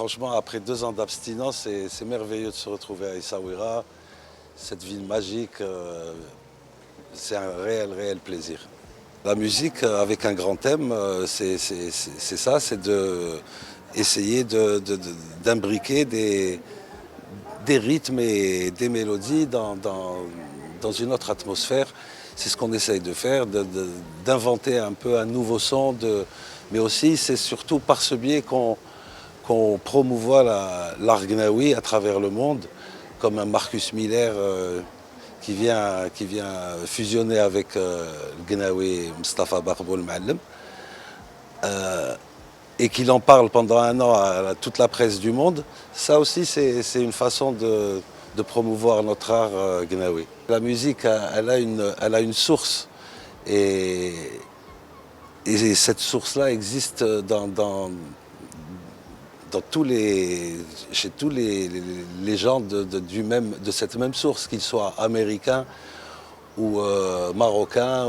Franchement, après 2 ans d'abstinence, c'est merveilleux de se retrouver à Essaouira, cette ville magique. C'est un réel plaisir. La musique avec un grand thème, c'est ça, c'est essayer d'imbriquer des rythmes et des mélodies dans une autre atmosphère. C'est ce qu'on essaye de faire, d'inventer un peu un nouveau son, mais aussi c'est surtout par ce biais qu'on promouvoit l'art gnawi à travers le monde, comme un Marcus Miller qui vient fusionner avec le gnawi Mustafa Barboul Ma'allem, et qu'il en parle pendant 1 an à toute la presse du monde. Ça aussi, c'est une façon de promouvoir notre art gnawi. La musique, elle a une source, et cette source-là existe chez tous les gens de cette même source, qu'ils soient américains ou marocains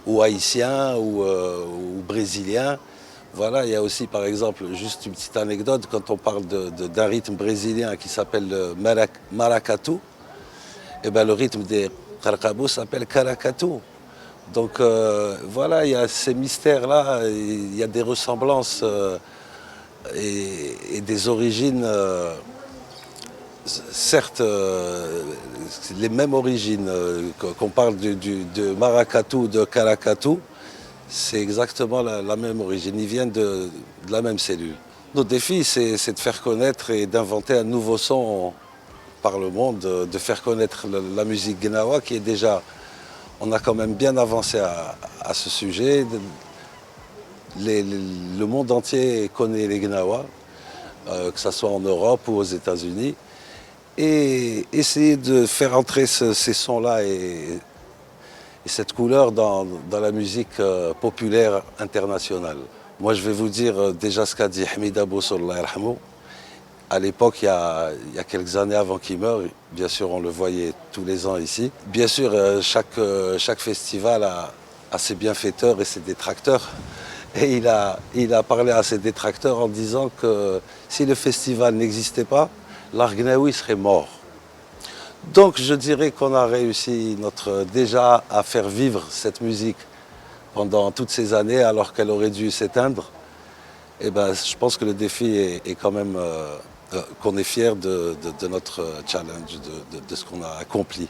ou haïtiens ou brésiliens. Voilà, il y a aussi par exemple, juste une petite anecdote, quand on parle d'un rythme brésilien qui s'appelle le maracatu, et ben le rythme des Qarqabous s'appelle caracatu. Donc voilà, il y a ces mystères-là, il y a des ressemblances et des origines, certes les mêmes origines, qu'on parle de maracatu, de caracatu, c'est exactement la même origine, ils viennent de la même cellule. Notre défi, c'est de faire connaître et d'inventer un nouveau son par le monde, de faire connaître la musique gnawa qui est déjà, on a quand même bien avancé à ce sujet. Le monde entier connaît les gnawa, que ce soit en Europe ou aux États-Unis, et essayer de faire entrer ces sons-là et cette couleur dans la musique populaire internationale. Moi, je vais vous dire déjà ce qu'a dit Hamid Abous, Allah yarhamou. À l'époque, il y a quelques années avant qu'il meure, bien sûr, on le voyait tous les ans ici. Bien sûr, chaque festival a ses bienfaiteurs et ses détracteurs. Et il a parlé à ses détracteurs en disant que si le festival n'existait pas, l'art gnawi serait mort. Donc je dirais qu'on a réussi déjà à faire vivre cette musique pendant toutes ces années alors qu'elle aurait dû s'éteindre. Et ben, je pense que le défi est quand même qu'on est fier de notre challenge, de ce qu'on a accompli.